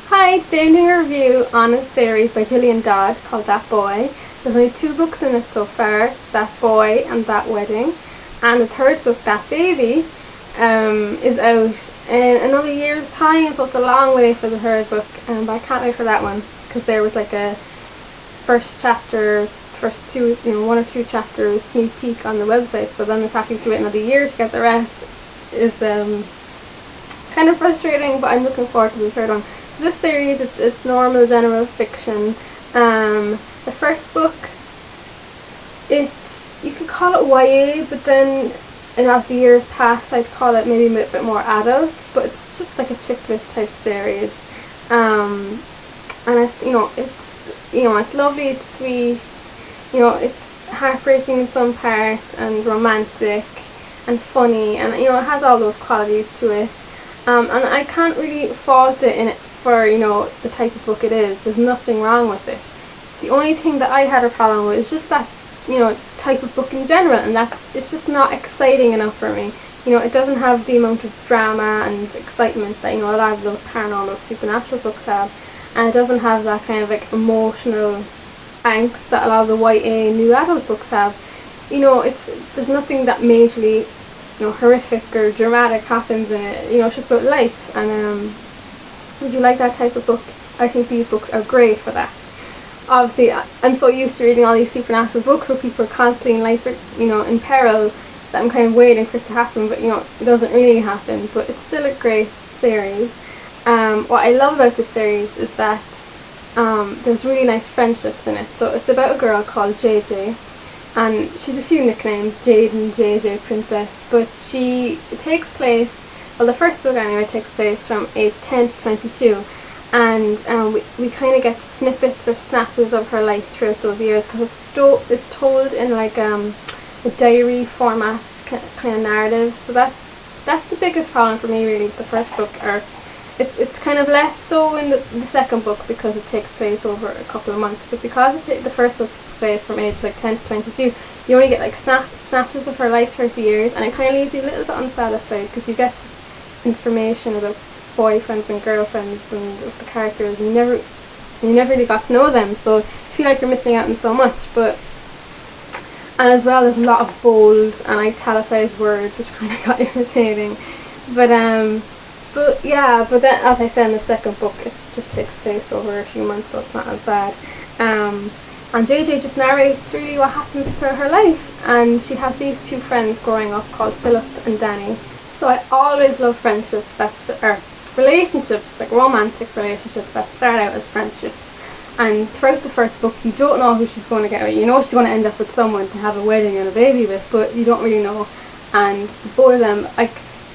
Hi, today I'm doing a review on a series by Jillian Dodd called That Boy. There's only two books in it so far, That Boy and That Wedding. And the third book, That Baby, is out in another year's time, so it's a long way for the third book. But I can't wait for that one, because there was like a first chapter, first two, one or two chapters sneak peek on the website, so then the fact you have to wait another year to get the rest is kind of frustrating, but I'm looking forward to the third one. So this series, it's normal general fiction. The first book, you could call it YA, but then as the years pass, I'd call it maybe a bit more adult. But it's just like a chick lit type series, and it's lovely, it's sweet, it's heartbreaking in some parts and romantic and funny, and it has all those qualities to it. And I can't really fault it in it for the type of book it is. There's nothing wrong with it. The only thing that I had a problem with is just that type of book in general, and it's just not exciting enough for me. It doesn't have the amount of drama and excitement that a lot of those paranormal supernatural books have, and it doesn't have that kind of like emotional angst that a lot of the YA new adult books have. There's nothing that majorly horrific or dramatic happens in it. It's just about life, and if you like that type of book, I think these books are great for that. Obviously, I'm so used to reading all these supernatural books where people are constantly in life, in peril, that I'm kind of waiting for it to happen, but it doesn't really happen. But it's still a great series. What I love about this series is that there's really nice friendships in it. So it's about a girl called JJ, and she's a few nicknames, Jade and JJ Princess, but it takes place, well, the first book anyway takes place from age 10 to 22, and we kind of get snippets or snatches of her life throughout those years, because it's told in like a diary format kind of narrative. So that's the biggest problem for me really with the first book. Or it's kind of less so in the second book, because it takes place over a couple of months, but because the first book takes place from age like 10 to 22, you only get like snatches of her life throughout the years, and it kind of leaves you a little bit unsatisfied, because you get information about boyfriends and girlfriends and of the characters, and you never really got to know them, so you feel like you're missing out on so much. And as well, there's a lot of bold and italicized words, which kind of got irritating. But then, as I said, in the second book, it just takes place over a few months, so it's not as bad. And JJ just narrates really what happens to her life, and she has these two friends growing up called Philip and Danny. So I always love friendships relationships, like romantic relationships that start out as friendships. And throughout the first book, you don't know who she's going to get with. She's going to end up with someone to have a wedding and a baby with, but you don't really know. And both of them,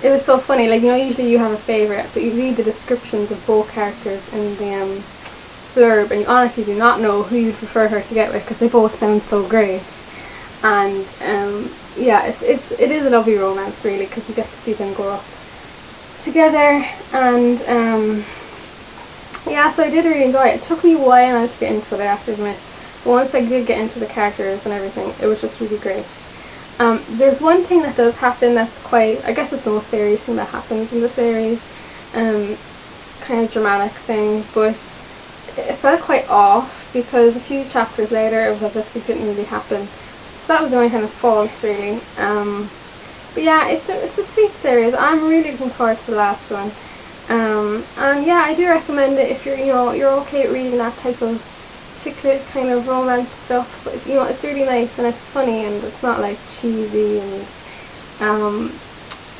it was so funny. Usually you have a favourite, but you read the descriptions of both characters in the blurb, and you honestly do not know who you'd prefer her to get with, because they both sound so great. And it is a lovely romance really, because you get to see them grow up together. And so I did really enjoy it. It took me a while now to get into it, I have to admit, but once I did get into the characters and everything, it was just really great. There's one thing that does happen that's quite, I guess it's the most serious thing that happens in the series, kind of dramatic thing, but it felt quite off, because a few chapters later it was as if it didn't really happen. So that was the only kind of fault really. But yeah, it's a sweet series. I'm really looking forward to the last one. And yeah, I do recommend it if you're okay at reading that type of chick lit kind of romance stuff. But it's really nice, and it's funny, and it's not like cheesy and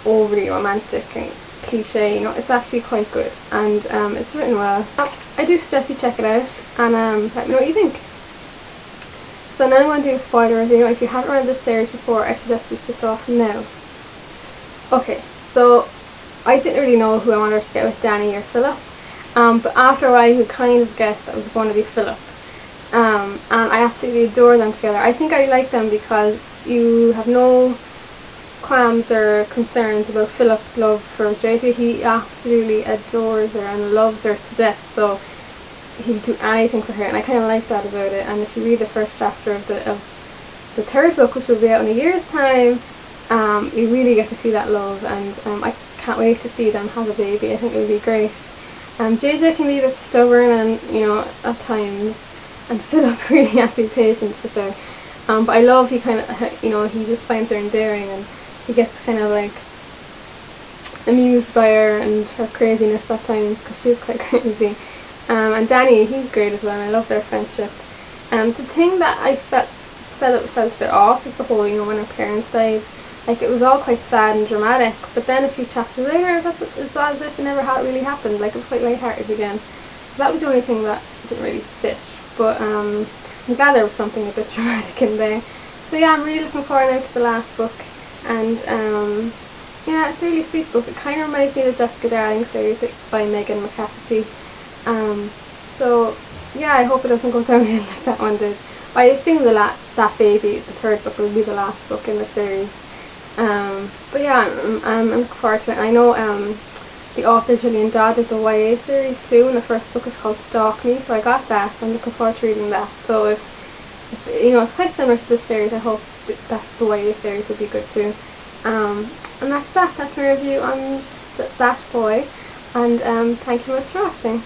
overly romantic and cliche. It's actually quite good, and it's written well. I do suggest you check it out, and let me know what you think. So now I'm going to do a spoiler review. If you haven't read this series before, I suggest you switch off now. Okay, so I didn't really know who I wanted to get with, Danny or Philip, but after a while you could kind of guess that it was going to be Philip, and I absolutely adore them together. I think I like them because you have no qualms or concerns about Philip's love for JJ. He absolutely adores her and loves her to death, so he'd do anything for her, and I kind of like that about it. And if you read the first chapter of the third book, which will be out in a year's time, you really get to see that love, and I can't wait to see them have a baby. I think it would be great. JJ can be a bit stubborn and, at times, and Philip really has to be patient with her. But I love he kind of, he just finds her endearing, and he gets kind of like amused by her and her craziness at times, because she's quite crazy. And Danny, he's great as well, and I love their friendship. The thing that I felt a bit off is the whole, when her parents died. Like, it was all quite sad and dramatic, but then a few chapters later, it's as if it never really happened. Like, it was quite lighthearted again. So that was the only thing that didn't really fit. But I'm glad there was something a bit dramatic in there. So yeah, I'm really looking forward now to the last book. And yeah, it's a really sweet book. It kind of reminds me of the Jessica Darling series by Megan McCafferty. So yeah, I hope it doesn't go downhill like that one did. But I assume that baby, the third book, will be the last book in the series. But yeah, I'm looking forward to it. I know the author Jillian Dodd is a YA series too, and the first book is called Stalk Me, so I got that. I'm looking forward to reading that. So if it's quite similar to this series, I hope that the YA series will be good too. And that's my review on That Boy, and thank you much for watching.